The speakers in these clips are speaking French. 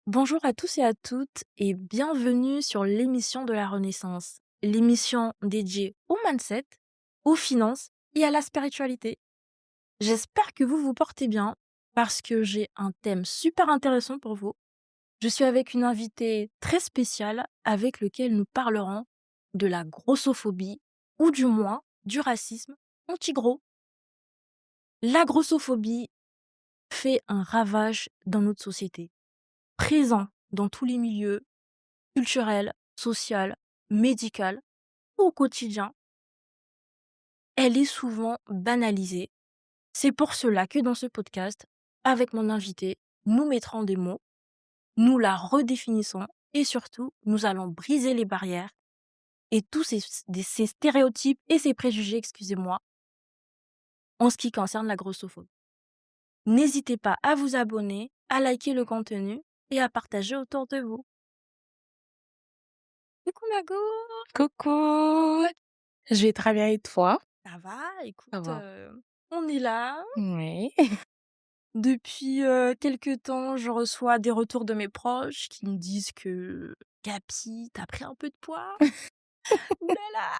Bonjour à tous et à toutes et bienvenue sur l'émission de la Renaissance, l'émission dédiée au mindset, aux finances et à la spiritualité. J'espère que vous vous portez bien parce que j'ai un thème super intéressant pour vous. Je suis avec une invitée très spéciale avec lequel nous parlerons de la grossophobie ou du moins du racisme anti-gros. La grossophobie fait un ravage dans notre société, présent dans tous les milieux culturelle, sociale, médicale, au quotidien, elle est souvent banalisée. C'est pour cela que dans ce podcast, avec mon invité, nous mettrons des mots, nous la redéfinissons et surtout, nous allons briser les barrières et tous ces stéréotypes et ces préjugés, excusez-moi, en ce qui concerne la grossophobie. N'hésitez pas à vous abonner, à liker le contenu et à partager autour de vous. Coucou Mago, Coucou! Je vais très bien et toi? ça va? Ça Écoute, va. on est là. Oui. Depuis, quelque temps, je reçois des retours de mes proches qui me disent que: «Gapi, tu pris un peu de poids? Ouh là là!»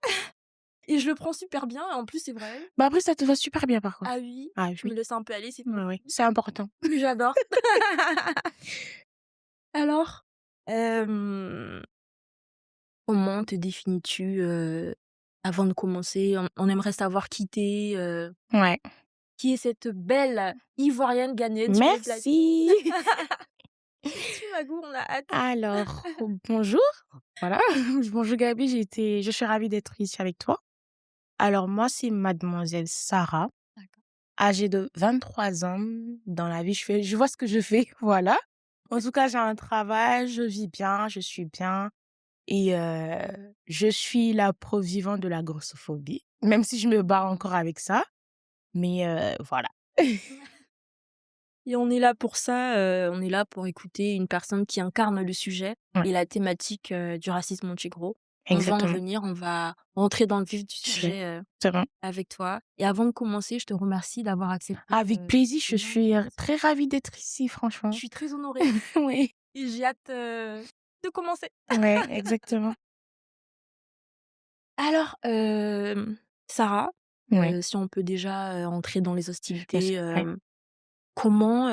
Et je le prends super bien et en plus c'est vrai. Bah, après ça te va super bien par Ah contre. oui, Ah je me oui. laisse un peu aller, c'est trop Ouais, oui, cool. c'est important. Mais j'adore. Alors, hem, comment te définis-tu, avant de commencer, on aimerait savoir Ouais. qui est cette belle ivoirienne ghanéenne sur le plateau? Merci! Qui es-tu Magou? On a hâte. Alors, bonjour, voilà. Bonjour Gabi, je suis ravie d'être ici avec toi. Alors moi, c'est mademoiselle Sarah, D'accord. âgée de 23 ans. Dans la vie, je vois ce que je fais, voilà. En tout cas, j'ai un travail, je vis bien, je suis bien. Et je suis la preuve vivante de la grossophobie, même si je me bats encore avec ça, mais voilà. Et on est là pour ça, on est là pour écouter une personne qui incarne le sujet Ouais, et la thématique, du racisme anti-gros. On va en exactement. venir, on va rentrer dans le vif du C'est sujet, c'est bon. avec toi. Et avant de commencer, je te remercie d'avoir accepté, Avec plaisir, je mon suis, invitation. très ravie d'être ici Je franchement. suis très honorée Oui, et j'ai hâte, de commencer. ouais, exactement. Alors, Sarah, Ouais, si on peut déjà, entrer dans les bien sûr, hostilités, ouais. comment,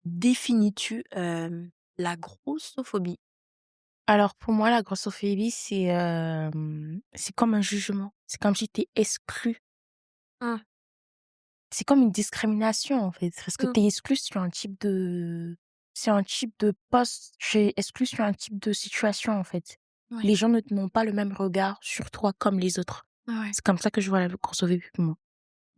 définis-tu, la grossophobie? Alors pour moi, la grossophobie, c'est comme un jugement. C'est comme si tu es exclu. Mmh, C'est comme une discrimination, en fait, parce que mmh, tu es exclu sur un type de poste, tu es exclu sur un type de situation, en fait. ouais, Les gens ne n'ont pas le même regard sur toi comme les autres. ouais. C'est comme ça que je vois la grossophobie pour moi.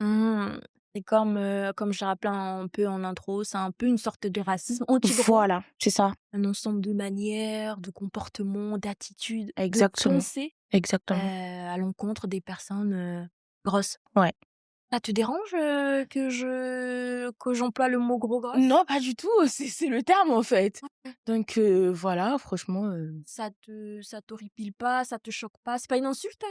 Mmh. C'est comme, comme je rappelé un peu en intro, c'est un peu une sorte de racisme anti-gros, Voilà, c'est ça, un ensemble de manières, de comportements, d'attitudes, de exactement, pensées, exactement. à l'encontre des personnes, grosses. Ouais. Ça te dérange, que j'emploie le mot gros gosse? Non, pas du tout, c'est le terme, en fait. Donc voilà, franchement, Ça t'horripile pas, ça te choque pas? C'est pas une insulte,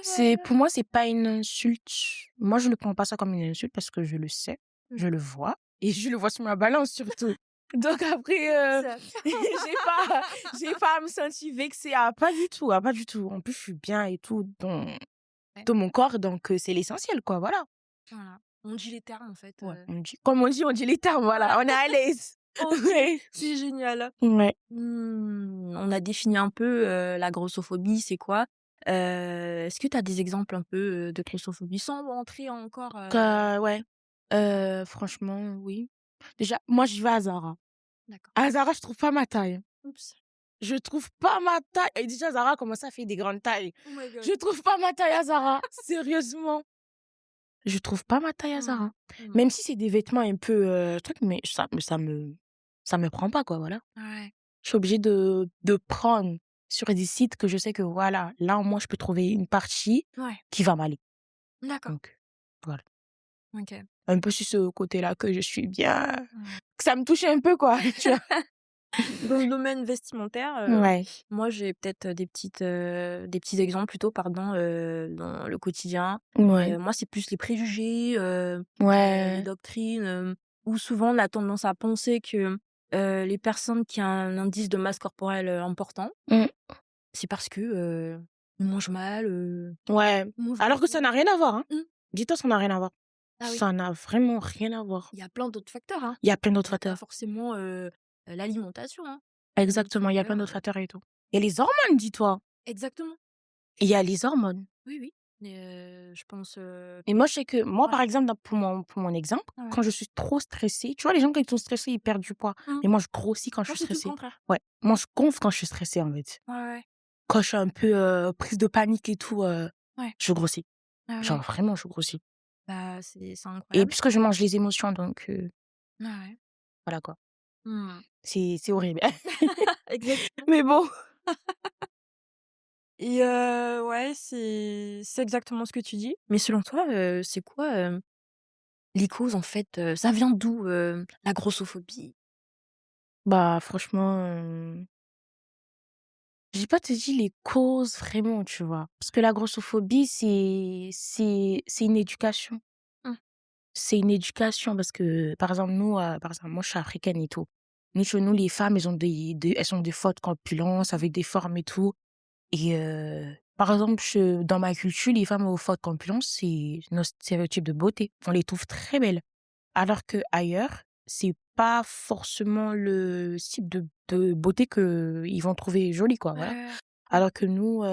pour moi, c'est pas une insulte. Moi, je ne prends pas ça comme une insulte parce que je le sais, Mmh. je le vois et je le vois sur ma balance surtout. Donc après, Ça j'ai pas j'ai pas à me sentir vexée, ah pas du tout, ah pas du tout. En plus, je suis bien et tout ouais, dans mon corps donc c'est l'essentiel quoi, voilà. voilà. On dit les termes en fait, Ouais, on dit les termes, voilà, on est à l'aise. OK, Ouais. c'est génial. Ouais. On a défini un peu, la grossophobie, c'est quoi. Est-ce que tu as des exemples un peu, de grossophobie sans rentrer encore, Ouais, franchement, oui. Déjà, moi, je vais à Zara. d'accord. À Zara, je trouve pas ma taille. Oups. Je trouve pas ma taille et déjà Zara commence à faire des grandes tailles. Oh my god. Je trouve pas ma taille à Zara, sérieusement. Je trouve pas ma taille à Mmh. Zara. Mmh. Même si c'est des vêtements un peu, truc, mais ça me prend pas quoi, voilà. Ouais, Je suis obligée de prendre sur des sites que je sais que voilà, là au moins je peux trouver une partie ouais, qui va m'aller. d'accord. Donc voilà. OK. Un peu sur ce côté-là que je suis bien, Mmh. que ça me touche un peu quoi, tu vois? Dans le domaine vestimentaire, Ouais, moi j'ai peut-être, des petits exemples plutôt, pardon, dans le quotidien. ouais, Moi c'est plus les préjugés, les ouais, doctrines, où souvent on a tendance à penser que les personnes qui ont un indice de masse corporelle, important, Mmh. c'est parce que, ils mangent mal, Ouais, ils mangent alors que ça beaucoup. n'a rien à voir, hein. Mmh. Dis-toi, ça n'a rien à voir. Ah oui, Ça n'a vraiment rien à voir. il y a plein d'autres facteurs, hein. Il y a plein d'autres Il y a pas facteurs. forcément, l'alimentation, hein. La Exactement, il y a nourriture, plein d'autres facteurs et tout. Il y a les hormones, dis-toi. exactement. Il y a les hormones. Oui, oui. Et je pense, Et moi, je sais que moi, ouais, par exemple, pour mon exemple, ouais. quand je suis trop stressée, tu vois, les gens, quand ils sont stressés, ils perdent du poids. Mmh. Mais moi, je grossis quand je Moi, suis c'est tout le stressée. contraire. Ouais, moi, je gonfle quand je suis stressée, en fait. Ouais, ouais, Quand je suis un peu prise de panique et tout, ouais. je grossis. Ah Genre, ouais. vraiment, je grossis. Bah, c'est Et incroyable. puisque je mange les émotions, donc Ouais, ouais. voilà quoi. Mmh. C'est horrible. Exactement. Mais bon. Et ouais, c'est exactement ce que tu dis. Mais selon toi, c'est quoi, les causes en fait, ça vient d'où, la grossophobie? Bah, franchement, j'ai pas te dire les causes vraiment, tu vois. Parce que la grossophobie, c'est une éducation. Mmh. C'est une éducation parce que, par exemple, nous, par exemple, moi, je suis africaine et tout. Nous, chez nous, les femmes, elles ont des fortes corpulences Mmh. avec des formes et tout. Et par exemple, dans ma culture, les femmes aux fortes corpulences, c'est notre stéréotype de beauté. On les trouve très belles. Alors que ailleurs, c'est pas forcément le type de beauté qu'ils vont trouver joli, quoi, voilà. Ouais, ouais. Alors que nous,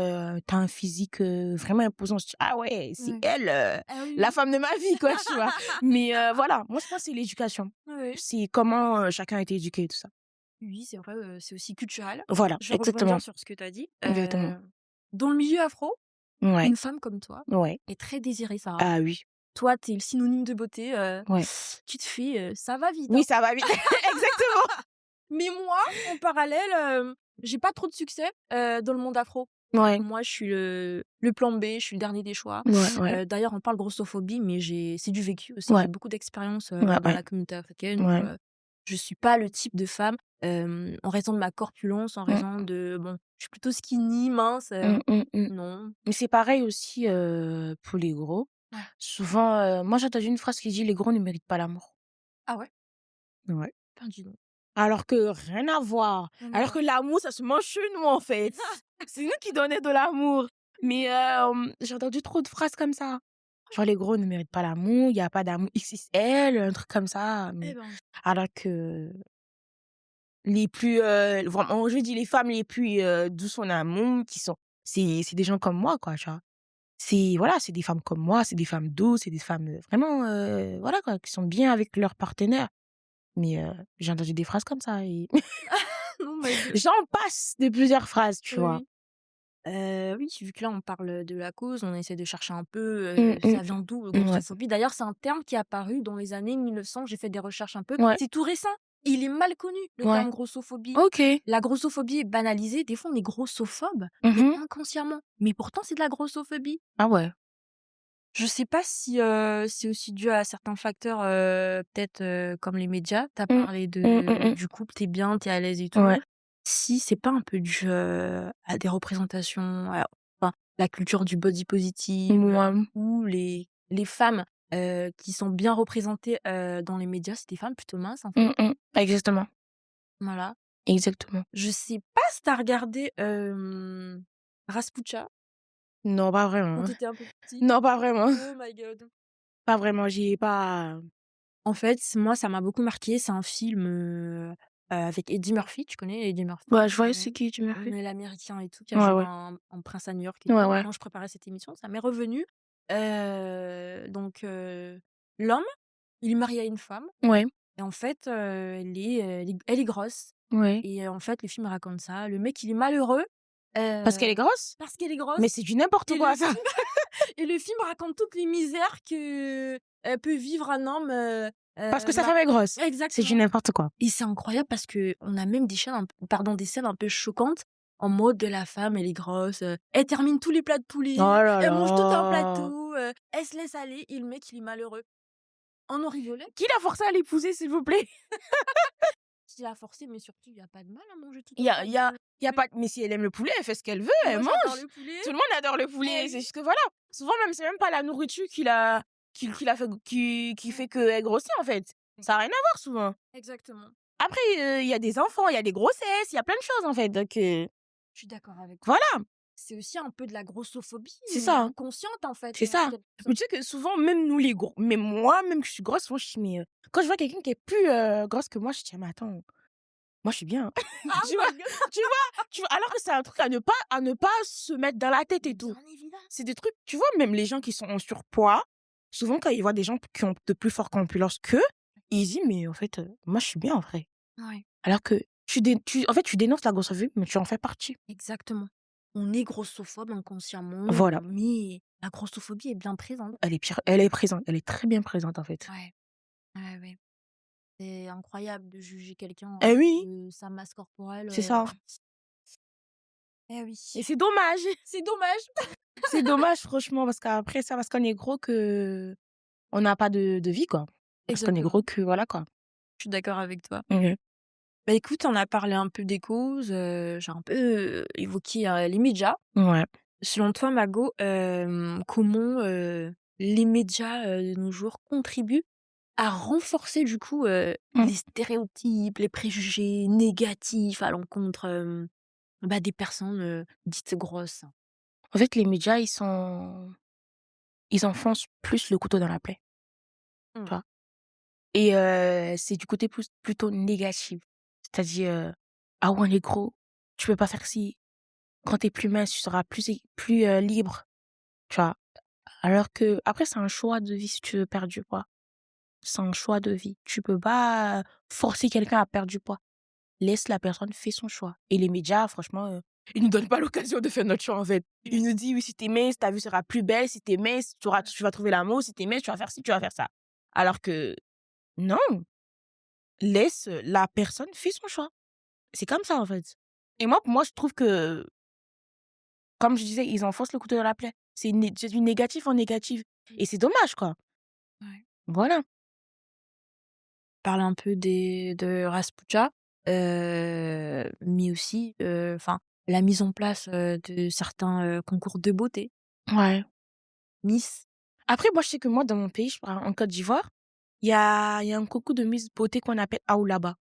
tu un physique, vraiment imposant. On se dit: «Ah ouais, c'est Ouais. elle, Ah oui, la oui. femme de ma vie», quoi, tu vois? Mais voilà, moi, je pense que c'est l'éducation. Oui, oui. C'est comment, chacun a été éduqué et tout ça. Oui, c'est vrai, c'est aussi culturel. Voilà, Je vais exactement, rebondir sur ce que tu as dit. exactement. Dans le milieu afro, Ouais, une femme comme toi ouais. est très désirée, Sarah. Ah oui, Toi, tu es le synonyme de beauté, ouais. tu te fais, ça va vite, Oui, hein. ça va vite. Exactement. Mais moi, en parallèle, j'ai pas trop de succès, dans le monde afro. Ouais, Moi, je suis le plan B, je suis le dernier des choix. ouais, ouais, D'ailleurs, on parle grossophobie, mais c'est du vécu aussi. ouais, J'ai beaucoup d'expérience, ouais, dans ouais, la communauté africaine où, ouais. je suis pas le type de femme, en raison de ma corpulence, en Mmh, raison de bon, je suis plutôt skinny, mince, mmh, mmh, mmh. non. Mais c'est pareil aussi, pour les gros. Ouais. Souvent, moi j'ai entendu une phrase qui dit: «Les gros ne méritent pas l'amour». Ah ouais? Ouais. Ben, dis donc. Alors que rien à voir. Rien à Alors que voir. l'amour, ça se mange chez nous, en fait. C'est nous qui donnons de l'amour. Mais j'ai entendu trop de phrases comme ça. Genre: «Les gros ne méritent pas l'amour, il y a pas d'amour XXL», un truc comme ça, Eh ben, alors que les plus, vraiment, je dis les femmes les plus, douces en amour qui sont c'est des gens comme moi, quoi, tu vois? C'est voilà, c'est des femmes comme moi, c'est des femmes douces, c'est des femmes, vraiment, voilà, quoi, qui sont bien avec leur partenaire. Mais j'ai entendu des phrases comme ça et oh my God. j'en passe de plusieurs phrases, tu vois? Oui. Oui, vu que là, on parle de la cause, on essaie de chercher un peu, Mmh ça vient d'où, mh. Ouais. grossophobie? D'ailleurs, c'est un terme qui est apparu dans les années 1900, j'ai fait des recherches un peu. Ouais, C'est tout récent. Il est mal connu, le ouais. terme grossophobie. OK. La grossophobie est banalisée. Des fois, on est grossophobe, mais Mmh. inconsciemment. Mais pourtant, c'est de la grossophobie. Ah ouais. Je sais pas si, c'est aussi dû à certains facteurs, peut-être, comme les médias. Tu as Mmh. parlé Mmh. du couple, tu es bien, tu es à l'aise et tout. Ouais. Si c'est pas un peu dû, à des représentations, enfin, la culture du body positive, Mouais. où les femmes, qui sont bien représentées, dans les médias, c'est des femmes plutôt minces, en fait. Exactement, Voilà. exactement. Je sais pas si tu as regardé, Rasputia Non, pas quand vraiment. tu étais un peu petite? Non, pas vraiment. Oh my God. Pas vraiment, j'y ai pas En fait, moi, ça m'a beaucoup marqué. C'est un film, avec Eddie Murphy. Tu connais Eddie Murphy? ouais, je vois Ouais. c'est qui tu m'as fait. L'américain et tout, qui a Ouais, joué ouais. un prince à New York et Ouais, tout. ouais. Quand je préparais cette émission, ça m'est revenu. Donc l'homme, il est marié à une femme Ouais, et en fait, elle est grosse ouais. et en fait, le film raconte ça. Le mec, il est malheureux, Parce qu'elle est grosse? parce qu'elle est Mais grosse c'est du n'importe et le quoi ça. film et le film raconte toutes les misères que, peut vivre un homme, Parce que sa ma femme est grosse. C'est du exactement. n'importe quoi. Et c'est incroyable parce qu'on a même des scènes un peu choquantes en mode de la femme, elle est grosse, elle termine tous les plats de Oh poulet, là elle mange tout un là! plateau, elle se laisse aller et le mec, il est malheureux. On en rigolait. Qui l'a forcé à l'épouser, s'il vous plaît? Il a forcé, mais surtout, il y a pas de mal à manger tout Il y un a plat il de y a il y a poulet. pas mais si elle aime le poulet, elle fait ce qu'elle veut, elle Moi, j'adore mange. le poulet. Tout le monde adore le Eh poulet, c'est oui, juste que voilà, souvent même c'est même pas la nourriture qui l'a fait qui fait qu'elle grossit en fait. Ça a rien à voir souvent. exactement. Après, il y a des enfants, il y a des grossesses, il y a plein de choses, en fait. Donc, Je suis d'accord avec toi. voilà, C'est aussi un peu de la grossophobie, c'est mais ça, hein. inconsciente, en fait, C'est en ça. quelque Mais sorte. tu sais que souvent, même nous les gros, même moi, même que je suis grosse, souvent, je dis, mais quand je vois quelqu'un qui est plus grosse que moi, je dis, ah, mais attends, moi, je suis bien. Oh Tu vois, my God! tu vois, alors que c'est un truc à ne pas se mettre dans la tête et tout. Bien évidemment. C'est des trucs, tu vois, même les gens qui sont en surpoids, souvent, quand ils voient des gens qui ont de plus fortes corpulences qu'eux, ils disent, mais en fait, moi, je suis bien en vrai. Ouais, Alors que en fait, tu dénonces la grossophobie, mais tu en fais partie. exactement. On est grossophobe inconsciemment, Voilà. mais la grossophobie est bien présente. Elle est présente, elle est très bien présente, en fait. Ouais, ouais, ouais. C'est incroyable de juger quelqu'un Eh oui, sa masse corporelle. c'est ça. Eh Et oui. c'est dommage. C'est dommage. C'est dommage, franchement, parce qu'après ça, parce qu'on est gros que on n'a pas de vie, quoi. Parce qu'on est Exactement. gros que voilà, quoi. Je suis d'accord avec toi. Mmh. Bah écoute, on a parlé un peu des causes, j'ai un peu évoqué les médias. Ouais. Selon toi, Mago, comment les médias de nos jours contribuent à renforcer du coup Mmh. les stéréotypes, les préjugés négatifs à l'encontre des personnes dites grosses? En fait, les médias, ils enfoncent plus le couteau dans la plaie, Mmh. tu vois? Et c'est du côté plutôt négatif. C'est-à-dire, «Ah ouais, on est gros, tu peux pas faire ci. Quand tu es plus mince, tu seras plus libre», tu vois? Alors que après c'est un choix de vie si tu veux perdre du poids. C'est un choix de vie. Tu peux pas, forcer quelqu'un à perdre du poids. Laisse la personne faire son choix. Et les médias, franchement, ils nous donnent pas l'occasion de faire notre choix, en fait. Ils nous disent: «Oui, si tu es mince, ta vie sera plus belle. Si tu es mince, tu vas trouver l'amour. Si tu es mince, tu vas faire ci, tu vas faire ça». Alors que non, laisse, la personne faire son choix. C'est comme ça, en fait. Et moi, pour moi, je trouve que, comme je disais, ils enfoncent le couteau dans la plaie. C'est du négatif en négatif et c'est dommage, quoi. Ouais. Voilà. Parle un peu de Rasputia, mais aussi, enfin, la mise en place, de certains, concours de beauté. Ouais. Miss. Après, moi, je sais que moi, dans mon pays, je parle en Côte d'Ivoire, il y a un concours de Miss Beauté qu'on appelle Aoulaba.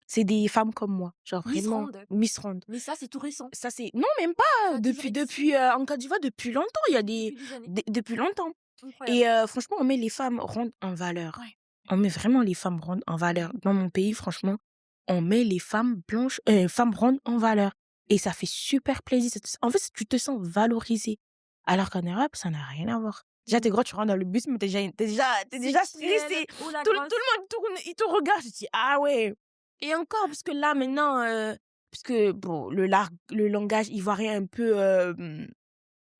C'est des femmes comme moi, genre Miss vraiment Ronde. Miss Ronde. Mais ça, c'est tout récent. Ça, c'est non, même pas, Ça a toujours existé en Côte d'Ivoire, depuis longtemps, il y a depuis des années. depuis longtemps Incroyable. et franchement, on met les femmes rondes en valeur. Ouais. On met vraiment les femmes rondes en valeur. Dans mon pays, franchement, on met les femmes rondes en valeur et ça fait super plaisir. En fait, tu te sens valorisée. Alors qu'en Europe, ça n'a rien à voir. Déjà, Mmh. t'es gros, tu rentres dans le bus, mais t'es C'est déjà qui elle? stressé. Oh la Tout grosse. le monde tourne, il te regarde. Je dis, ah ouais. Et encore, parce que là, maintenant, puisque bon, le langage ivoirien est un peu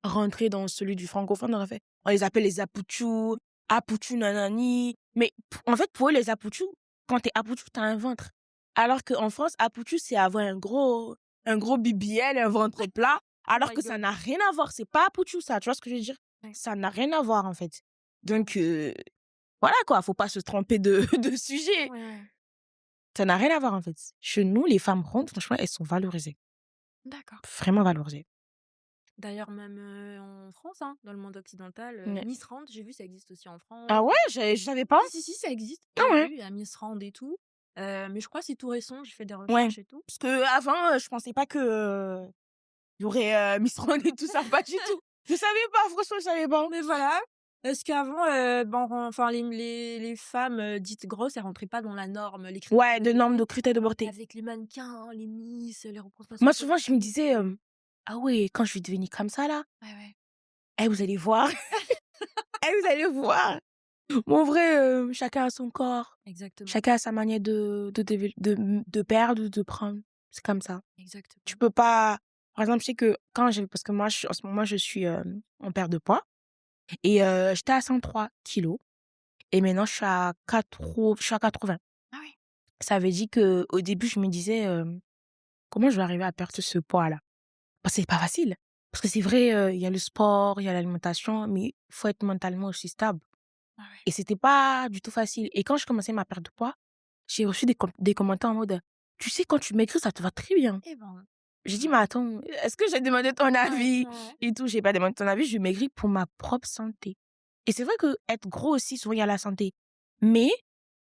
rentré dans celui du francophone, en fait. On les appelle les Apouchou, Apouchou nanani. Mais en fait, pour eux, les Apouchou, quand t'es Apouchou, t'as un ventre. Alors qu'en France, Apouchou, c'est avoir un gros BBL, un ventre plat. Oh Alors my que ça God. n'a rien à voir. C'est pas Apouchou, ça. Tu vois ce que je veux dire? Ouais. Ça n'a rien à voir, en fait. Donc, voilà, quoi. Faut pas se tromper de, de sujet. Ouais, ouais. Ça n'a rien à voir, en fait. Chez nous, les femmes rondes, franchement, elles sont valorisées. D'accord. Vraiment valorisées. D'ailleurs, même, en France, hein, dans le monde occidental, Ouais. Miss Rand, j'ai vu, ça existe aussi en Ah France. ouais? Je savais pas. Si, si, si, ça existe. Ah J'ai ouais. vu, il y a Miss Rand et tout. Mais je crois que c'est tout récent, j'ai fait des Ouais. recherches et tout. Parce que avant, je pensais pas que, il y aurait, Miss Ronde et tout ça, pas du tout. Je savais pas, franchement, je savais pas. Mais voilà, parce qu'avant, enfin les femmes, dites grosses, elles rentraient pas dans la norme, les critères Ouais, de de normes, de beauté critères de beauté. avec les mannequins, les miss, les représentations Moi, souvent, je me politiques et disais, tout. «Ah ouais, quand je vais devenir comme ça là, Ouais, ouais, eh vous allez voir, eh vous allez voir». Mais en vrai, chacun a son corps, exactement, chacun a sa manière de perdre ou de prendre. C'est comme ça. Tu exactement. peux pas par exemple, je sais que parce que moi, en ce moment, je suis, en perte de poids et j'étais à 103 kilogrammes et maintenant je suis à 80. Ah oui, Ça veut dire qu'au début, je me disais, «Comment je vais arriver à perdre ce poids-là?» Parce que c'est pas facile. Parce que c'est vrai, il y a le sport, il y a l'alimentation, mais il faut être mentalement aussi stable ah ouais. et c'était pas du tout facile et quand je commençais ma perte de poids, j'ai reçu des commentaires en mode: «Tu sais, quand tu maigris, ça te va très bien». Eh ben, J'ai dit: ouais, «Mais attends, est-ce que j'ai demandé ton ouais, avis ouais, et tout?» J'ai pas demandé ton avis, je maigris pour ma propre santé et c'est vrai qu'être gros aussi, souvent, il y a la santé mais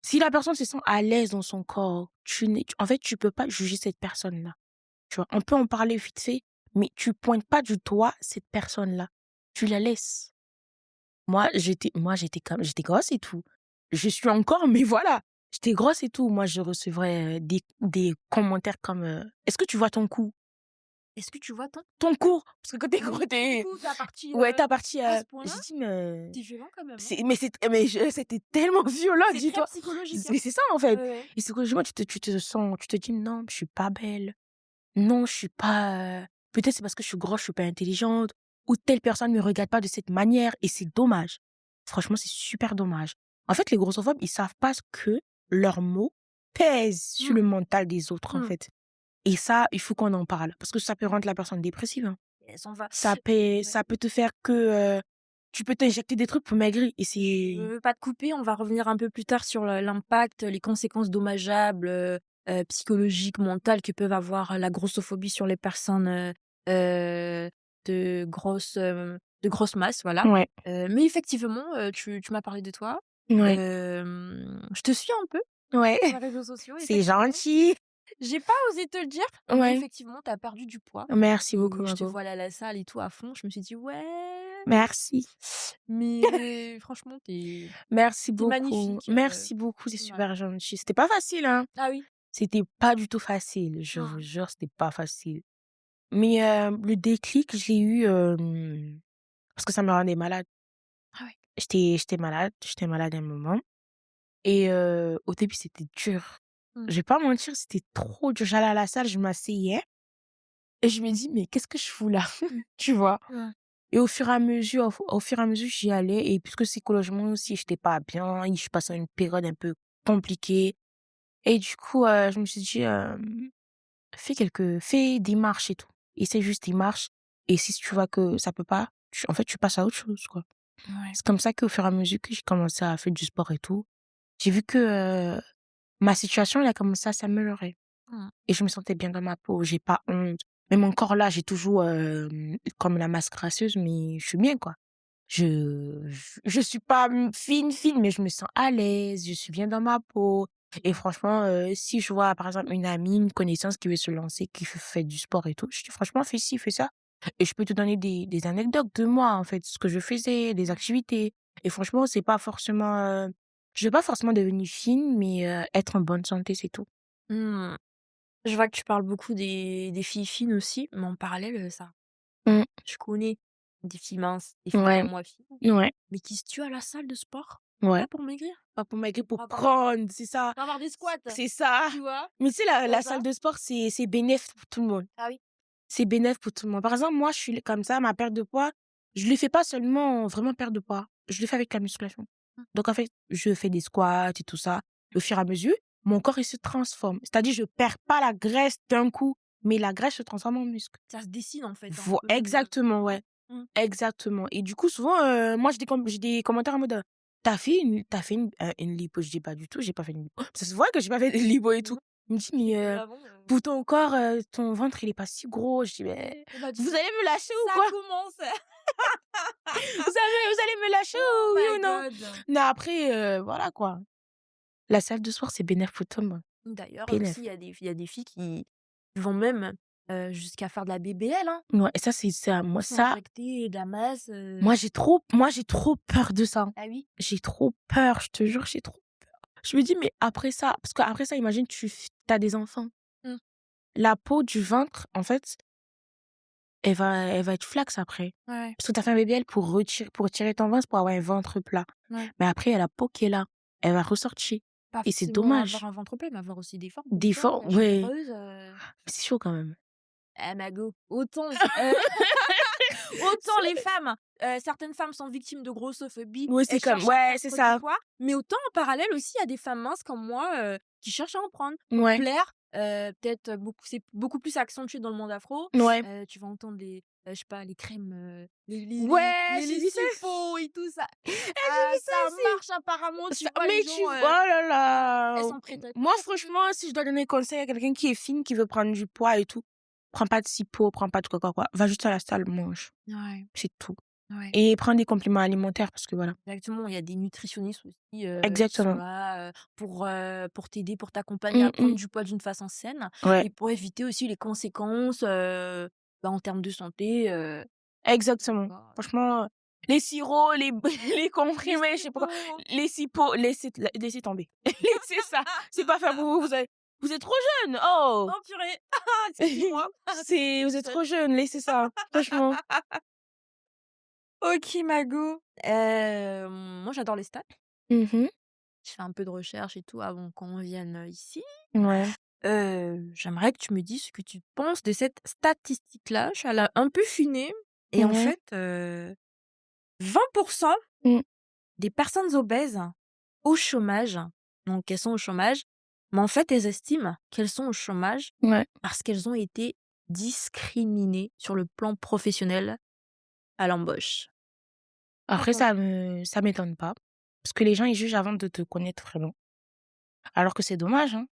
Si la personne se sent à l'aise dans son corps, en fait, tu peux pas juger cette personne-là. Tu vois, on peut en parler vite fait, mais tu pointes pas du doigt cette personne-là. Tu la laisses. J'étais grosse et tout. Je suis encore, mais voilà. J'étais grosse et tout. Moi, je recevrais des commentaires comme est-ce que tu vois ton cou? Est-ce que tu vois ton Ton cou? Parce que quand t'es ah gros, oui, du coup, ta partie, ouais, ta partie. à ce point-là, J'ai dit, mais c'est violent quand même, hein? c'était tellement violent, C'est très dis-toi. psychologique, hein? Mais c'est ça, en fait. Ouais, ouais. Et psychologiquement, tu te dis, non, je suis pas belle. Non, je suis pas. Peut-être c'est parce que je suis grosse, je suis pas intelligente. Ou telle personne ne me regarde pas de cette manière. Et c'est dommage. Franchement, c'est super dommage. En fait, les grossophobes, ils savent pas que leurs mots pèsent sur Mmh. le mental des autres, en Mmh. fait. Et ça, il faut qu'on en parle. Parce que ça peut rendre la personne dépressive, hein. Elles s'en va. Ouais. Ça peut te faire que tu peux t'injecter des trucs pour maigrir. Et Je c'est. veux pas te couper, on va revenir un peu plus tard sur l'impact, les conséquences dommageables, psychologiques, mentales que peuvent avoir la grossophobie sur les personnes, heu, de grosse masse, voilà. Ouais, Mais effectivement, tu m'as parlé de toi. ouais, Je te suis un peu ouais. sur les réseaux sociaux, C'est effectivement. gentil. J'ai pas osé te le dire, mais Ouais. effectivement, tu as perdu du poids Merci beaucoup, et je ma te pauvre. vois aller à la salle et tout à fond. Je me suis dit: «Ouais, Merci. mais franchement, Merci tu beaucoup. magnifique, Merci beaucoup, c'est ouais. super gentil. C'était pas facile, hein. Ah oui? C'était pas du tout facile, je vous Mmh. jure, c'était pas facile. Mais le déclic, je l'ai eu, parce que ça me rendait malade. Ah ouais. J'étais malade un moment et au début, c'était dur. Mmh. Je vais pas mentir, c'était trop dur. J'allais à la salle, je m'asseyais et je me dis: «Mais qu'est-ce que je fous là?» Tu vois? Ouais. Et au fur et à mesure, j'y allais et puisque psychologiquement aussi, j'étais pas bien et je passais une période un peu compliquée et du coup, je me suis dit, fais des marches et tout. Essaie juste des marches et si tu vois que ça peut pas, tu passes à autre chose, quoi. Ouais. C'est comme ça qu'au fur et à mesure que j'ai commencé à faire du sport et tout, j'ai vu que, ma situation, elle a commencé à s'améliorer Mmh. et je me sentais bien dans ma peau, j'ai pas honte. Même encore là, j'ai toujours, comme la masse grasseuse, mais je suis bien, quoi. Je suis pas, fine, mais je me sens à l'aise, je suis bien dans ma peau et franchement, si je vois, par exemple, une amie, une connaissance qui veut se lancer, qui fait du sport et tout, je dis: «Franchement, fais ci, fais ça» et je peux te donner des anecdotes de moi, en fait, ce que je faisais, des activités et franchement, c'est pas forcément, je veux pas forcément devenir fine, mais être en bonne santé, c'est tout. Mmh. Je vois que tu parles beaucoup des filles fines aussi, mais en parallèle, ça Mmh. je connais des filles minces, des filles Ouais, comme moi fines, ouais, mais qui se tuent à la salle de sport, ouais. pas pour maigrir, Pas pour maigrir, pour pour avoir prendre, c'est ça. pour avoir des squats, C'est ça. tu vois? Mais tu sais, la C'est ça? salle de sport, c'est bénéf pour tout le monde. Ah oui. C'est bénéf pour tout le monde. Par exemple, moi, je suis comme ça, ma perte de poids, je le fais pas seulement vraiment perdre de poids, je le fais avec la musculation. Mmh. Donc en fait, je fais des squats et tout ça. Au fur et à mesure, mon corps, il se transforme. C'est-à-dire, je perds pas la graisse d'un coup, mais la graisse se transforme en muscle. Ça se dessine en fait un peu, Exactement, ouais. mmh. Exactement. Et du coup, souvent, moi, j'ai des commentaires en mode, t'as fait une lipo? Je dis: «Pas du tout, j'ai pas fait une lipo». Ça se voit que j'ai pas fait de lipo et tout. Mmh. Il me dit: «Mais Mais avant, pour ton corps, ton ventre, il est pas si gros». Je dis: «Mais on m'a dit: vous allez me lâcher ou «Ça quoi? commence!» Vous allez me lâcher Oh oui my ou non?» god! Non, après, voilà quoi. La salle de sport, c'est bénéf pour tout le monde. D'ailleurs, aussi, Bénéf. il y a des filles qui vont même, jusqu'à faire de la BBL, hein. Ouais et ça, c'est ça, moi, ça, S'injecter de la masse, moi, j'ai trop peur de ça. ah oui? J'ai trop peur, je te jure, j'ai trop je me dis: «Mais après ça» parce qu'après ça, imagine tu as des enfants. Mmh. La peau du ventre, en fait, elle va être flaque après. Ouais, Parce que tu as fait un BBL pour retirer ton ventre, pour avoir un ventre plat. ouais. Mais après, il y a la peau qui est là. Elle va ressortir Pas et c'est forcément avoir dommage. un ventre plat, mais avoir aussi des formes comme Des toi, fois la ouais, généreuse, c'est chaud quand même. ah ma go, autant, autant les femmes, certaines femmes sont victimes de grossophobie, Ouais, c'est elles comme cherchent à ouais, c'est perdre du ça. poids, mais autant en parallèle aussi, il y a des femmes minces comme moi, qui cherchent à en prendre pour Ouais, plaire, peut-être beaucoup c'est beaucoup plus accentué dans le monde afro. ouais. Tu vas entendre les, je sais pas, les crèmes, Ouais, les j'ai vu ça. lessives peau et tout ça. Eh, Ah, j'ai vu ça ça aussi. marche apparemment, tu Ça vois? Les mais gens, tu oh là elles là! sont prêtes à tout Moi, casser. franchement, si je dois donner conseil à quelqu'un qui est fine, qui veut prendre du poids et tout, prends pas de cipo, prends pas de quoi, quoi, quoi. Va juste à la salle, mange. Ouais, C'est tout. Ouais. et prendre des compléments alimentaires parce que voilà. Exactement, il y a des nutritionnistes aussi, qui sont Exactement. là, pour t'aider, pour t'accompagner Mmh à prendre mh. du poids d'une façon saine Ouais, et pour éviter aussi les conséquences, en termes de santé, exactement. bah, Franchement, les sirops, les les les comprimés, je sais pas quoi, SIBO. les sipo laissez tomber. Laissez ça, c'est pas fait pour vous, vous êtes trop jeune. Oh! Oh purée! Excusez-moi, c'était C'est toute vous êtes seule. trop jeune, laissez ça, franchement. OK Mago, moi j'adore les stats. Mmh mh. Je fais un peu de recherche et tout avant qu'on vienne, ici. Ouais. J'aimerais que tu me dises ce que tu penses de cette statistique-là. Je suis allée un peu fouiner et en Ouais. fait, 20 Mmh. des personnes obèses au chômage, donc elles sont au chômage, mais en fait, elles estiment qu'elles sont au chômage Ouais. parce qu'elles ont été discriminées sur le plan professionnel à l'embauche. Qu'en Après penses-tu? ça m'étonne pas, parce que les gens, ils jugent avant de te connaître vraiment. Alors que c'est dommage, hein.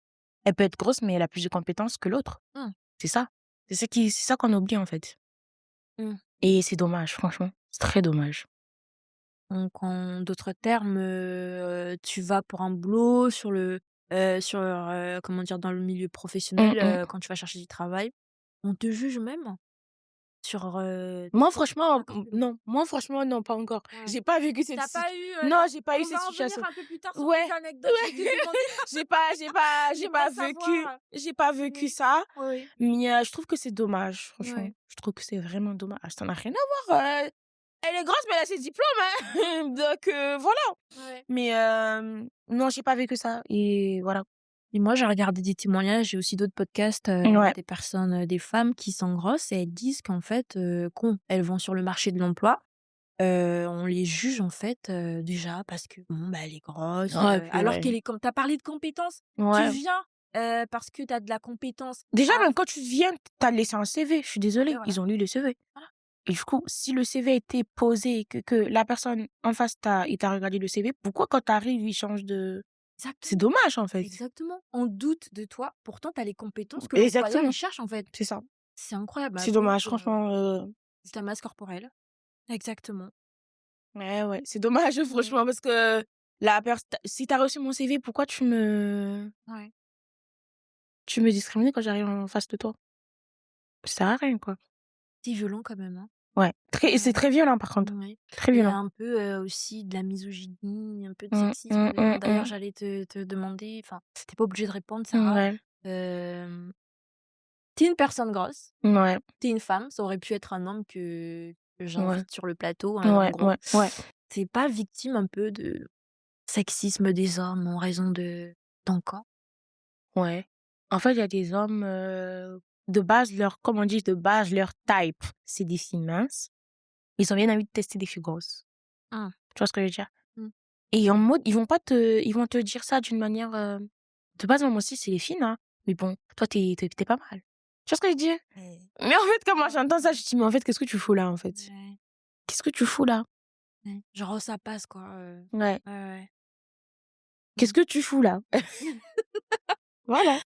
Elle peut être grosse, mais elle a plus de compétences que l'autre. Mmh, C'est ça. C'est ça qu'on oublie, en fait. mmh. Et c'est dommage, franchement. C'est très dommage. Donc en d'autres termes, tu vas pour un boulot comment dire? Dans le milieu Mmh professionnel, mh. quand tu vas chercher du travail, on te juge même sur, Moi, tes franchement, arguments. non. Moi, franchement, non, pas encore. Ouais. J'ai pas vécu Tu cette pas eu, non, j'ai pas eu on cette va en venir situation. un peu plus tard sur tes Ouais, anecdotes, je vais te ouais. demander. J'ai J'aimerais pas vécu savoir. j'ai pas vécu Oui, ça, oui, oui. mais je trouve que c'est dommage, franchement. Ouais, Je trouve que c'est vraiment dommage. Ça n'a rien à voir, elle est grosse, mais elle a ses diplômes, hein. Donc voilà. ouais. Mais non, j'ai pas vécu ça et voilà. Et moi, j'ai regardé des témoignages et aussi d'autres podcasts, Ouais. des personnes, des femmes qui sont grosses et elles disent qu'en fait, quand elles vont sur le marché de l'emploi, on les juge en fait, déjà parce que bon, bah, elle est grosse, Oh alors qu'elle purée. est comme tu as parlé de compétences, tu Ouais. viens, parce que tu as de la compétence Déjà, à même quand tu viens, tu as laissé un CV, je suis et désolée, voilà, ils ont lu le CV. voilà, Et du coup, si le CV a été posé et que la personne en face t'a regardé le CV, pourquoi quand tu arrives, il change de c'est exactement, dommage, en fait. exactement. On doute de toi, pourtant tu as les compétences que l'employeur il Exactement, cherche en fait. c'est ça. C'est incroyable, bah, C'est bravo, dommage, franchement, c'est ta masse corporelle. Exactement. ouais, ouais, c'est dommage, Mmh. franchement, parce que la pers si tu as reçu mon CV, pourquoi Ouais. tu me discrimines quand j'arrive en face de toi? Ça sert à rien, quoi. C'est violent quand même, hein. Ouais, c'est Ouais. très violent, par contre. Ouais. Très Il y a violent. un peu, aussi de la misogynie, un peu de Mmh, sexisme mmh, dedans. mmh, D'ailleurs, mmh. j'allais te demander, enfin, tu pas obligée de répondre, Sarah. Ouais, Hem, Tu une personne grosse, ouais, t'es une femme, ça aurait pu être un homme que ouais, j'invite sur le plateau, un homme ouais, gros. ouais, ouais, Tu pas victime un peu de sexisme des hommes en raison de ton corps? ouais. En fait, il y a des hommes, de base, comme on dit, de base, leur type, c'est des filles minces. Ils ont bien envie de tester des filles grosses. Mmh. Tu vois ce que je veux dire? Mmh. Et en mode, ils vont te dire ça d'une manière, de base, moi aussi, c'est les filles, hein. Mais bon, toi, tu es pas mal. Tu vois ce que je veux dire? Ouais. Mais en fait, quand moi Ouais. j'entends ça, je me dis: «Mais en fait, qu'est-ce que tu fous là, en fait? Ouais. Qu'est-ce que tu fous là?» Ouais. Genre, oh, ça passe quoi, Ouais. ouais, ouais. «Qu'est-ce Mmh. que tu fous là?» Voilà.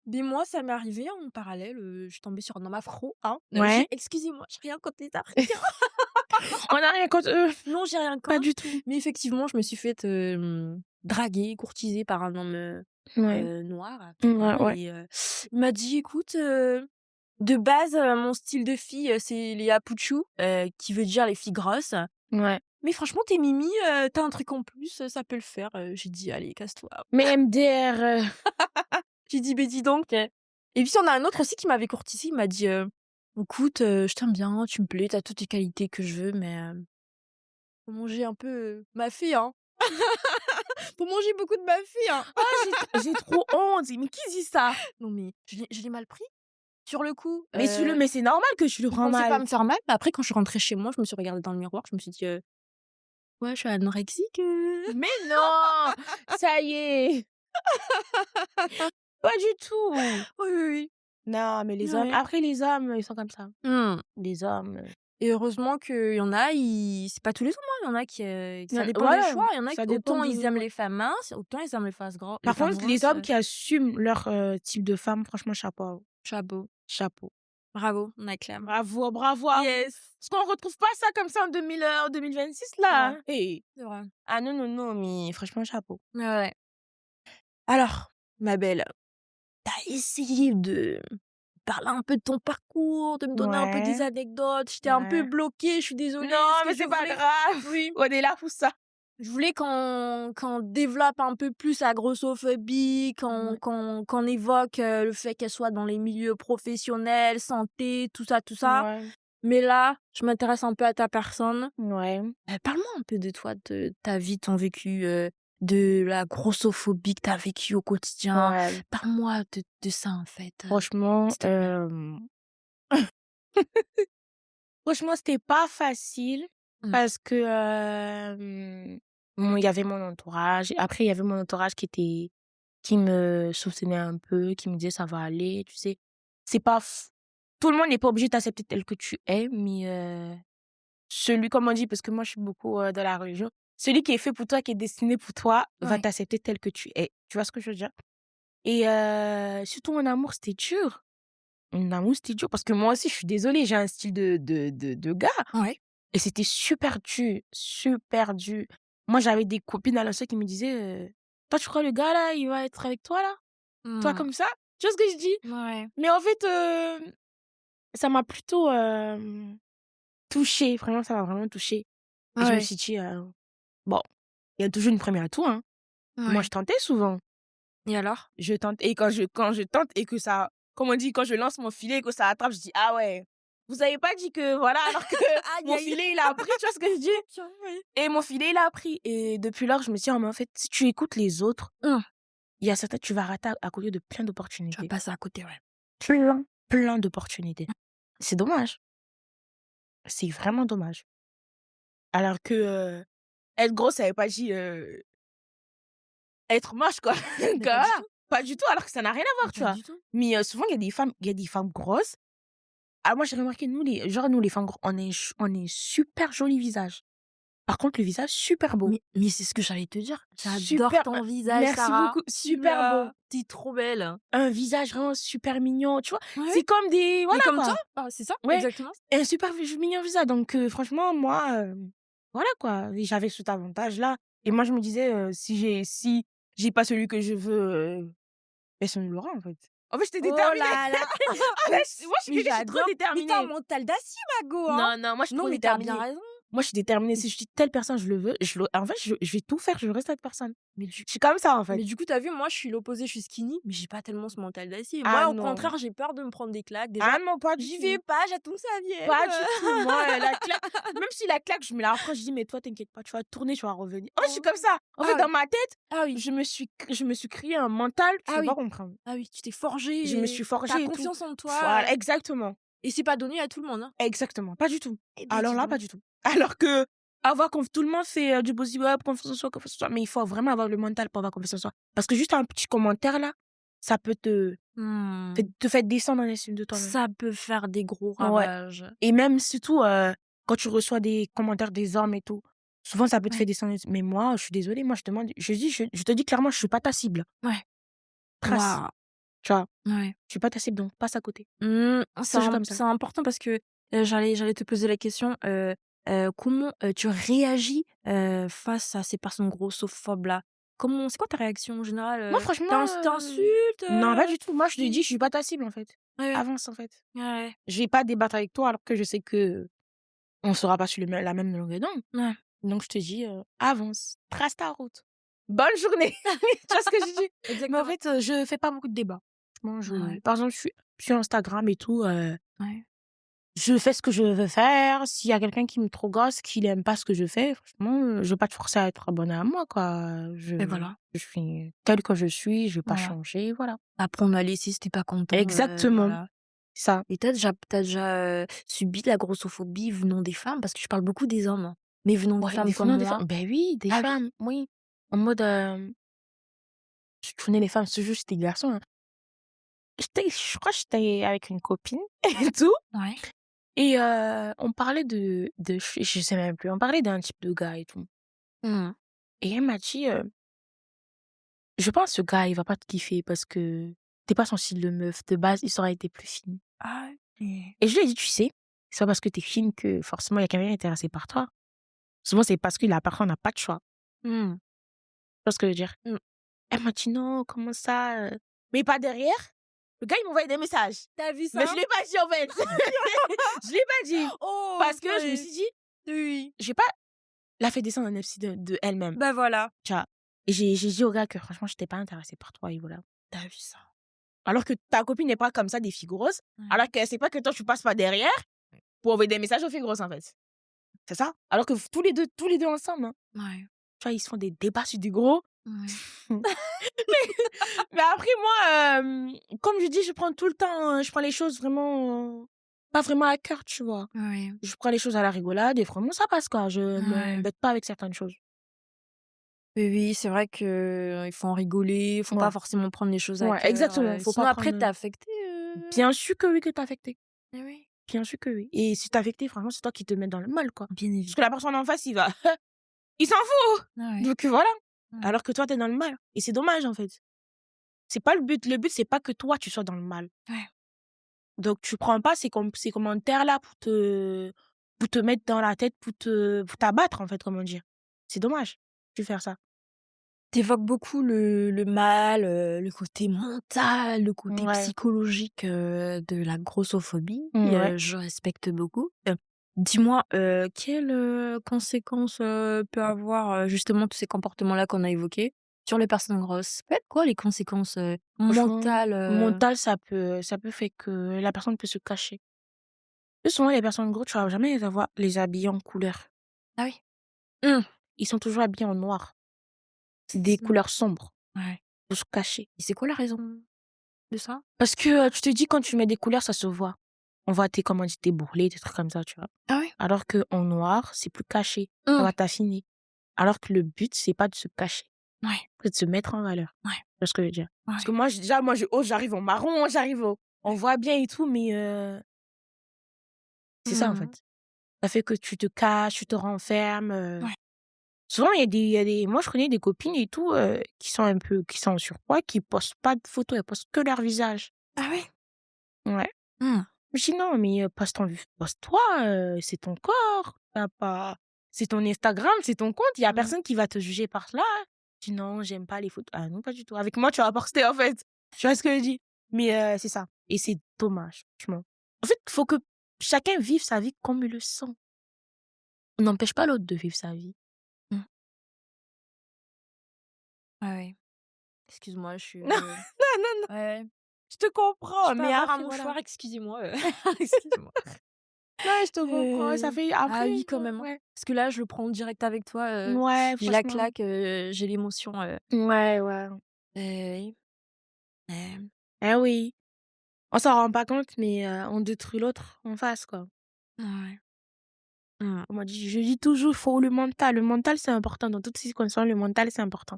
Mais moi, ça m'est arrivé en parallèle, je suis tombée sur un homme afro, hein. J'ai Ouais. excusez-moi, j'ai rien contre les Africains. On a rien contre eux, Non, j'ai rien pas contre, du tout. mais effectivement, je me suis faite, draguer, courtiser par un homme, Ouais. noir Ouais, africain ouais. et il m'a dit: «Écoute, de base, mon style de fille, c'est les apouchous, qui veut dire les filles grosses. Ouais. Mais franchement, tu mimi, tu un truc en plus, ça peut le faire». J'ai dit: «Allez, casse-toi». Mais MDR, J'ai dit: «Beh, dis donc». Et puis, il y en a un autre aussi qui m'avait courtisé, il m'a dit, «Écoute, je t'aime bien, tu me plais, tu as toutes les qualités que je veux, mais faut manger un peu, ma fille, hein. Faut manger beaucoup de ma fille, hein». ah j'ai trop honte. Mais qui dit ça? Non, mais je l'ai mal pris. Sur le coup, Mais c'est normal que tu le je prends pensais pas mal. me faire mal, mais après quand je suis rentrée chez moi, je me suis regardée dans le miroir, je me suis dit, «Ouais, je suis anorexique, Mais non! Ça y est, pas du tout. Oui, oui, oui. Non, mais les hommes Ouais. après les hommes, ils sont comme ça. Mmh. Les hommes, Et heureusement qu'il y en a, c'est pas tous les hommes, hein, il y en a qui, ça dépend des voilà, choix. Il y en a ça qui dépend autant ils de aiment ouais. les femmes minces, autant ils aiment les Par femmes contre, les grosses, hommes qui assument leur, type de femme, franchement chapeau à eux. chapeau. Chapeau. Bravo, on acclame. Bravo, bravo à vous. Yes. Parce qu'on retrouve pas ça comme ça en 2026 C'est là. vrai, Hein. Hey. c'est vrai. Ah non, non, non, mais franchement, chapeau. Ouais. Alors, ma belle, tu as essayé de parler un peu de ton parcours, de me donner un peu des Ouais, anecdotes. J'étais un peu ouais. bloquée, je suis désolée. Non, Ce que mais je c'est pas voulais grave. oui, On est là pour ça. je voulais qu'on développe un peu plus la grossophobie, Ouais. qu'on évoque, le fait qu'elle soit dans les milieux professionnels, santé, tout ça, tout ça. Ouais. Mais là, je m'intéresse un peu à ta personne. Ouais. Parle-moi un peu de toi, de ta vie, ton vécu, de la grossophobie que tu as vécue au quotidien. Ouais. Parle-moi de ça, en fait, Franchement, s'il te plaît. franchement, c'était pas facile Mmh. parce que bon, il y avait mon entourage. Après, il y avait mon entourage qui me soutenait un peu, qui me disait ça va aller, tu sais. C'est pas tout le monde n'est pas obligé de t'accepter tel que tu es, mais celui, comme on dit, parce que moi je suis beaucoup dans la religion, celui qui est fait pour toi, qui est destiné pour toi, va Ouais. t'accepter tel que tu es. Tu vois ce que je veux dire? Et surtout en amour, c'était dur. En amour, c'était dur parce que moi aussi, je suis désolée, j'ai un style de gars. Ouais. Et c'était super dur, super dur. Moi, j'avais des copines à l'ancienne qui me disaient, «Toi, tu crois le gars là, il va être avec toi là? Toi Mmh. comme ça?» Tu vois ce que je dis? Ouais. Mais en fait, ça m'a plutôt, touchée, vraiment, ça m'a vraiment touchée. Et je me Ouais. suis dit, «Bon, il y a toujours une première à tout, hein». Moi, je Ouais. tentais souvent. Et alors? Je tente et quand je tente et que ça comme on dit, quand je lance mon filet et que ça attrape, je dis: «Ah ouais, vous avez pas dit que voilà», alors que Aïe, mon aïe. filet, il a pris, tu vois ce que je dis? Oui. Et mon filet, il a pris et depuis lors, je me suis dit: «Ah mais en fait, si tu écoutes les autres, Mmh. il y a certains tu vas rater à côté de plein Tu vas d'opportunités. passer à côté, ouais. Plein, plein d'opportunités». C'est dommage, c'est vraiment dommage. Alors que, être grosse, ça veut pas dire, être moche quoi. Donc Mais pas du voilà, tout, pas du tout, alors que ça n'a rien à mais voir, tu pas vois? du tout. Mais souvent, il y a des femmes grosses. Ah moi, j'ai remarqué, nous les femmes gros on est super joli visage. Par contre, le visage super beau. Mais c'est ce que j'allais te dire. J'adore Super ton visage, merci Sarah. beaucoup, super beau. Tu trop belle. Un visage vraiment super mignon, tu vois? Ouais, C'est comme des mais voilà comme toi, quoi. c'est ça, Ouais, exactement. et un super mignon visage donc franchement moi, voilà quoi. Et j'avais cet avantage-là et moi je me disais, si j'ai pas celui que je veux, personne ne l'aura en fait. En fait, j'étais Oh déterminée. là là! Ah là, moi je suis Mais quelqu'un, je suis trop j'adore. Mais tu as un déterminée. mental d'acier, ma go, hein. Non, non, moi je suis Non, trop mais tu as bien déterminée. raison. Moi je suis déterminée. Mais Si je dis: «Telle personne, je le veux», en fait, je vais tout faire, je veux rester avec personne. mais du Je suis comme ça en fait. mais du coup, tu as vu, moi, je suis l'opposé, je suis skinny, mais j'ai pas tellement ce mental d'acier. Ah Moi, au non. contraire, j'ai peur de me prendre des claques. Ah Déjà, non, pas du j'y vais tout. pas, j'attends que ça vienne. Pas du tout. Moi, la claque, même si la claque, je me la reprends, je dis: «Mais toi, t'inquiète pas, tu vas tourner, tu vas revenir». En fait, je suis Oh. comme ça. En Ah fait, oui, dans ma tête, ah oui, je me suis créé un mental, tu ah peux pas oui, comprendre. ah oui, tu t'es Je me forgé suis et tu forgée et tout. confiance en toi, Voilà, exactement. et c'est pas donné à tout le monde, hein. Exactement, pas du tout. Eh beh, Alors dis là, pas donc. du tout. Alors que avoir conf tout le monde fait, du body web, confiance en soi, mais il faut vraiment avoir le mental pour avoir confiance en soi. Parce que juste un petit commentaire là, ça peut Mmh. te faire descendre en estime de toi-même. Ça peut faire des gros Ouais. ravages. Et même surtout, quand tu reçois des commentaires des hommes et tout, souvent ça peut te Ouais, faire descendre. Mais moi, je suis désolée, moi je te dis clairement, je suis pas ta cible. ouais. Trace, Waouh! tu vois? Ouais. Je suis pas ta cible, donc passe à côté. C'est C'est juste comme ça. c'est important parce que, j'allais te poser la question, comment, tu réagis, face à ces personnes grossophobes-là? Comment c'est quoi ta réaction en général, Moi franchement, tu non, pas du tout. Moi je te dis, Mmh. je suis pas ta cible en fait. Ouais, Avance en fait. ouais, Je vais pas débattre avec toi alors que je sais que on sera pas sur la même longueur d'onde. ouais. Donc je te dis, avance, trace ta route. Bonne journée! Tu vois ce que je dis? Mais en Exactement. fait, je fais pas beaucoup de débats. Franchement, Ouais, par exemple, je suis sur Instagram et tout, ouais. je fais ce que je veux faire. S'il y a quelqu'un qui me trop gosse, qui aime pas ce que je fais, franchement, je vais pas te forcer à être abonné à moi, quoi. Et voilà, Je suis telle que je suis, je vais pas voilà. changer, voilà. Apprendre à laisser si tu pas content, Exactement, voilà. ça. Et tu déjà, subi de la grossophobie venant des femmes? Parce que je parle beaucoup des hommes, hein, mais venant des Ouais, des femmes fois, comme non, des moi. femmes ben oui, des Ah oui? femmes, oui. En mode, je connais les femmes, ce jour, c'était des garçons, hein. Je crois que j'étais avec une copine et tout Ouais. et on parlait je sais même plus, on parlait d'un type de gars et tout Mmh. et elle m'a dit, «Je pense ce gars, il va pas te kiffer parce que t'es pas son style de meuf. De base, il aurait été plus fine. Ah oui. Et je lui ai dit, tu sais, c'est pas parce que t'es fine que forcément il y a quelqu'un qui est intéressé par toi. Souvent, c'est parce que la personne n'a pas de choix. Mmh. Tu vois ce que je veux dire? Mmh. Elle m'a dit, non, comment ça? Mais pas derrière. Le gars, il m'envoyait des messages. Tu vu Mais ça? je l'ai pas dit, en fait. Je l'ai pas dit. Oh Parce que je me purée. suis dit, Oui. je vais pas la fait descendre un FC de elle-même. Bah voilà. Tu vois? Et j'ai dit au gars que franchement, j'étais pas intéressée par toi et voilà. Tu vu ça? Alors que ta copine n'est pas comme ça, des filles grosses. Ouais. Alors qu'elle sait pas que toi, tu passes pas derrière pour envoyer des messages aux filles grosses, en fait. C'est ça? Alors que tous les deux ensemble, hein. Ouais. Tu vois, ils se font des débats sur du gros. Ouais. Mais après, moi, comme je dis, je prends tout le temps, je prends les choses vraiment, pas vraiment à cœur, tu vois. Ouais. Je prends les choses à la rigolade et vraiment, ça passe, quoi. Je Ouais. m'embête pas avec certaines choses. Oui, c'est vrai que, il faut en rigoler, faut pas Ouais. forcément prendre les choses à Ouais, cœur, exactement. Faut sinon pas après prendre. t'es affecté, Bien sûr que oui, que t'es affecté. Eh oui, Bien sûr que oui. Et si t'es affecté, franchement, c'est toi qui te mets dans le mal, quoi. bien Parce que évidemment. la personne en face, il s'en fout. Ouais. Donc voilà. Ouais. Alors que toi, t'es dans le mal. Et c'est dommage, en fait. C'est pas le but. Le but, c'est pas que toi, tu sois dans le mal. Ouais. Donc tu prends pas ces commentaires-là pour te mettre dans la tête, pour t'abattre, en fait, comment dire. C'est dommage de faire ça. Tu beaucoup le mal, le côté mental, le côté Ouais. psychologique, de la grossophobie, Ouais. je respecte beaucoup. Dis-moi, quelles, conséquences, peut avoir, justement tous ces comportements-là qu'on a évoqués sur les personnes grosses? Ça peut être quoi les conséquences, Franchement, mentales, mental, ça peut faire que la personne peut se cacher. Plus souvent, les personnes grosses, tu vas jamais les habiller en couleur. Ah oui? Mmh. Ils sont toujours habillés en noir. C'est des Mmh. couleurs sombres Ouais. pour se cacher. Et c'est quoi la raison de ça? Parce que, tu te dis quand tu mets des couleurs, ça se voit. On voit tes comment dire, tes bourrelets, des trucs comme ça, tu vois? Ah oui? Alors qu'en noir, c'est plus caché, ça Mmh. va t'affiner. Alors que le but, c'est pas de se cacher, Ouais, c'est de se mettre en valeur. ouais, Tu vois ce que je veux dire? Parce que ouais. moi, déjà, moi, j'arrive en marron, on voit bien et tout, mais c'est ça, en Mmh. fait. Ça fait que tu te caches, tu te renfermes, Ouais. souvent, il y a des moi, je connais des copines et tout, qui sont en surpoids, qui postent pas de photos, elles postent que leur visage. Ah oui? Ouais. Mmh. Je dis: «Non, mais poste-toi, c'est ton corps, tu pas c'est ton Instagram, c'est ton compte, il y a Mmh. personne qui va te juger par cela, hein». Je dis: «Non, j'aime pas les photos». Ah non, pas du tout. Avec moi, tu vas poster, en fait. Tu vois ce que je dis? Mais c'est ça et c'est dommage, franchement. En fait, il faut que chacun vive sa vie comme il le sent. On n'empêche pas l'autre de vivre sa vie. Mmh. Ouais, ouais. Excuse-moi, je suis, Non, non, non, non, ouais. je te Je comprends, peux mais avoir un après voilà. mouchoir? Excusez-moi, excusez-moi. Non, je te comprends, ça fait Ah après oui, quand même, hein. ouais. Parce que là, je le prends direct avec toi, Ouais, j'ai la franchement. claque, j'ai l'émotion, Ouais, ouais. oui. Hem, Eh oui. On s'en rend pas compte, mais on détruit l'autre en face, quoi. ouais. Mmh. Comme on dit je dis toujours, faut le mental. Le mental, c'est important. Dans toutes circonstances, le mental, c'est important.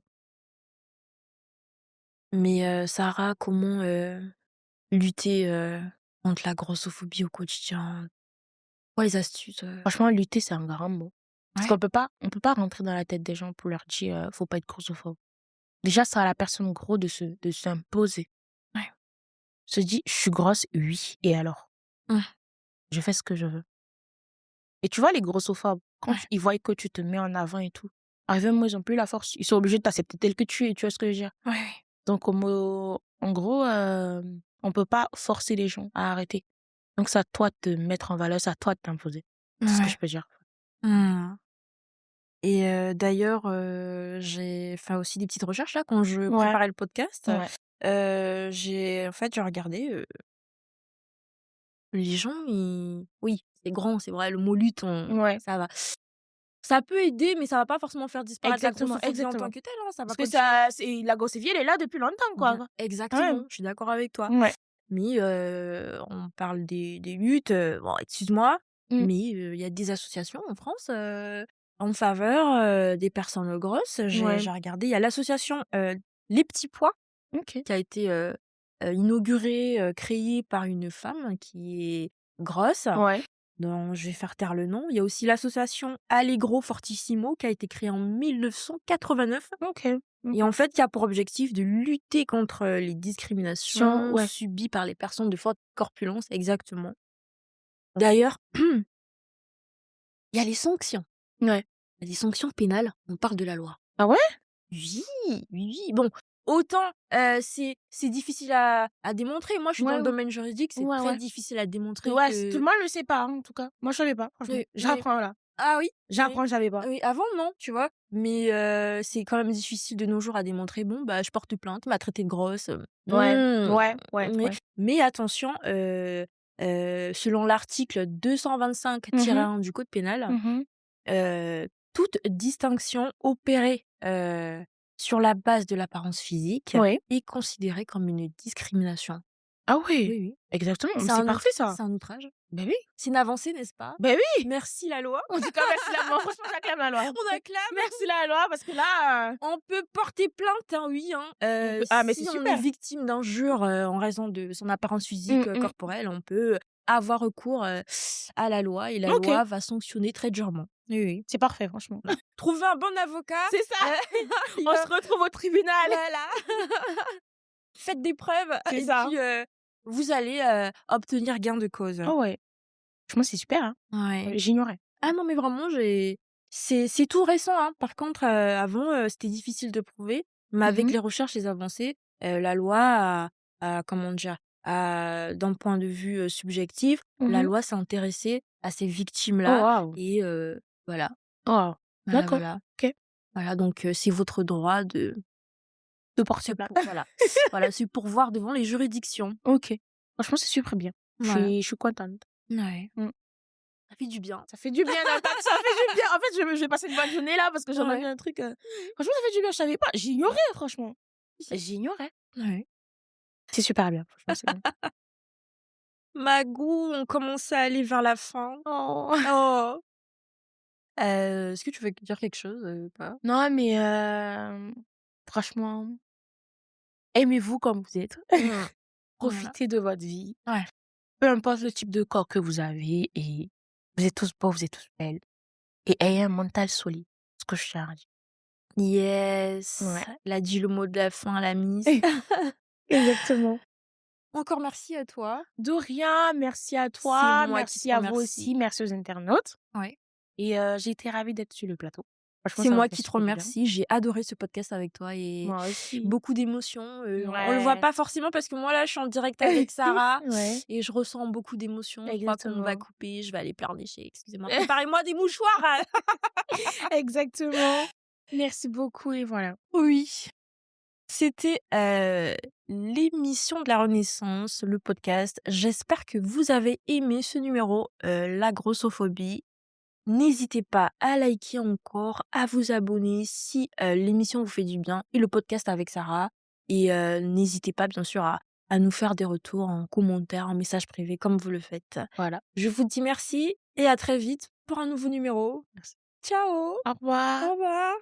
Mais Sarah, comment, lutter, contre la grossophobie au quotidien? Quoi les astuces, Franchement, lutter, c'est un grand mot. Parce Ouais, qu'on peut pas rentrer dans la tête des gens pour leur dire, «Faut pas être grossophobe». Déjà, c'est à la personne gros de s'imposer. ouais. Se dit: «Je suis grosse, oui, et alors? Mmh. Je fais ce que je veux». Et tu vois les grossophobes, quand Ouais, ils voient que tu te mets en avant et tout, arrivé à un moment, ils ont plus la force. Ils sont obligés de t'accepter tel que tu es, tu vois ce que je veux dire? ouais, ouais. Donc en gros, on peut pas forcer les gens à arrêter. Donc c'est à toi de te mettre en valeur, c'est à toi de t'imposer. C'est ce que je Ouais. peux dire. Mmh. Et d'ailleurs, j'ai fait aussi des petites recherches là quand je Ouais, préparais le podcast. ouais, J'ai regardé, les gens ils oui, c'est grand, c'est vrai, le mot lutte, ouais. ça va. Ça peut aider, mais ça va pas forcément faire disparaître la Exactement, grossophobie en tant exactement. que telle, hein, ça va Parce que continuer. ça c'est la grosse vie, elle est là depuis longtemps, quoi. Bien Quand même. exactement, je suis d'accord avec toi. Ouais. Mais on parle des luttes, bon excuse-moi, Mmh. mais il y a des associations en France, en faveur, des personnes grosses. Ouais. J'ai regardé, il y a l'association, Les Petits Pois OK. qui a été, inaugurée, créée par une femme qui est grosse, Ouais. dont je vais faire taire le nom. Il y a aussi l'association Allegro Fortissimo qui a été créée en 1989. OK. et OK. en fait, qui a pour objectif de lutter contre, les discriminations Ouais. subies par les personnes de forte corpulence, exactement. D'ailleurs, il y a les sanctions. Ouais. Il y a des sanctions pénales, on parle de la loi. Ah ouais? Oui, oui, oui. Bon, autant, c'est difficile à démontrer. Moi, je suis dans Ouais, le domaine juridique, c'est ouais, très ouais. difficile à démontrer Ouais, tout que le monde le sait pas, hein, en tout cas. Moi, je savais pas, franchement. oui, oui. J'apprends là. Ah oui? Oui. J'apprends, je savais pas. Oui, avant non, tu vois? Mais c'est quand même difficile de nos jours à démontrer. Bon, bah, je porte plainte, il m'a traitée de grosse, Ouais, ouais, ouais, mais ouais. attention, selon l'article Mmh. 225-1 du code pénal, Mmh. toute distinction opérée, sur la base de l'apparence physique Ouais. est considérée comme une discrimination. Ah Oui, ouais, oui. exactement, mais c'est parfait ça. C'est un outrage. Ben oui, C'est une avancée, n'est-ce pas? ben oui! Merci la loi. En tout cas, merci la loi, franchement, j'acclame la loi. On acclame. Merci la loi parce que là, On peut porter plainte, hein, oui, hein. on peut mais c'est Si on est super. victime d'injures, en raison de son apparence physique, Mmh mh. corporelle, on peut avoir recours, à la loi et la OK, loi va sanctionner très durement. Oui, oui. c'est parfait franchement. Voilà. Trouvez un bon avocat, C'est ça, il on va se retrouve au tribunal. voilà. Faites des preuves C'est et ça. puis, vous allez, obtenir gain de cause. Oh ouais, franchement, c'est super, hein. Ouais. J'ignorais. Ah non, mais vraiment, c'est tout récent, hein. Par contre, avant, c'était difficile de prouver, mais avec Mmh. les recherches, les avancées, la loi a comment dire? D'un point de vue, subjectif, la Mmh. loi s'est intéressée à ces Oh victimes-là waouh! et voilà, Oh waouh! voilà, D'accord, voilà. OK. Voilà, donc c'est votre droit De c'est porter plainte. pour voilà. Voilà, c'est pour voir devant les juridictions. OK. Franchement, c'est super bien. Voilà. Je suis contente. Ouais, Mmh. ça fait du bien. Ça fait du bien d'entendre ça fait du bien. En fait, je vais passer une bonne journée là parce que j'en ai vu Ouais. un truc, franchement, ça fait du bien, je savais pas. J'ignorais franchement. J'ignorais. Ouais. C'est super bien, franchement, c'est bien. Magou, on commence à aller vers la fin. Oh! Oh! Est-ce que tu veux dire quelque chose, ou pas? Non, mais franchement, aimez-vous comme vous êtes. Mmh. Voilà. Profitez de votre vie, Ouais. peu importe le type de corps que vous avez et vous êtes tous beaux, vous êtes tous belles et ayez un mental solide, ce que je tiens à dire. Yes, Ouais. elle a dit le mot de la fin, la miss. Exactement. Encore merci à toi. De rien, merci à C'est toi, moi qui te merci à vous remercie. aussi, merci aux internautes Ouais. et j'ai été ravie d'être sur le plateau. Franchement, C'est ça m'a moi fait qui te super du bien. remercie. J'ai adoré ce podcast avec toi et Moi aussi. beaucoup d'émotions. On le voit Ouais. pas forcément parce que moi là, je suis en direct avec Sarah Ouais, et je ressens beaucoup d'émotions. Je crois qu'on va exactement. couper, je vais aller pleurnicher. Excusez-moi. Préparez-moi des mouchoirs. Exactement. Merci beaucoup et voilà. Oui. C'était, l'émission de la Renaissance, le podcast. J'espère que vous avez aimé ce numéro, la grossophobie. N'hésitez pas à liker encore, à vous abonner si, l'émission vous fait du bien et le podcast avec Sarah et n'hésitez pas bien sûr à nous faire des retours en commentaire, en message privé comme vous le faites. Voilà. Je vous dis merci et à très vite pour un nouveau numéro. Merci. Ciao! Au revoir. Au revoir.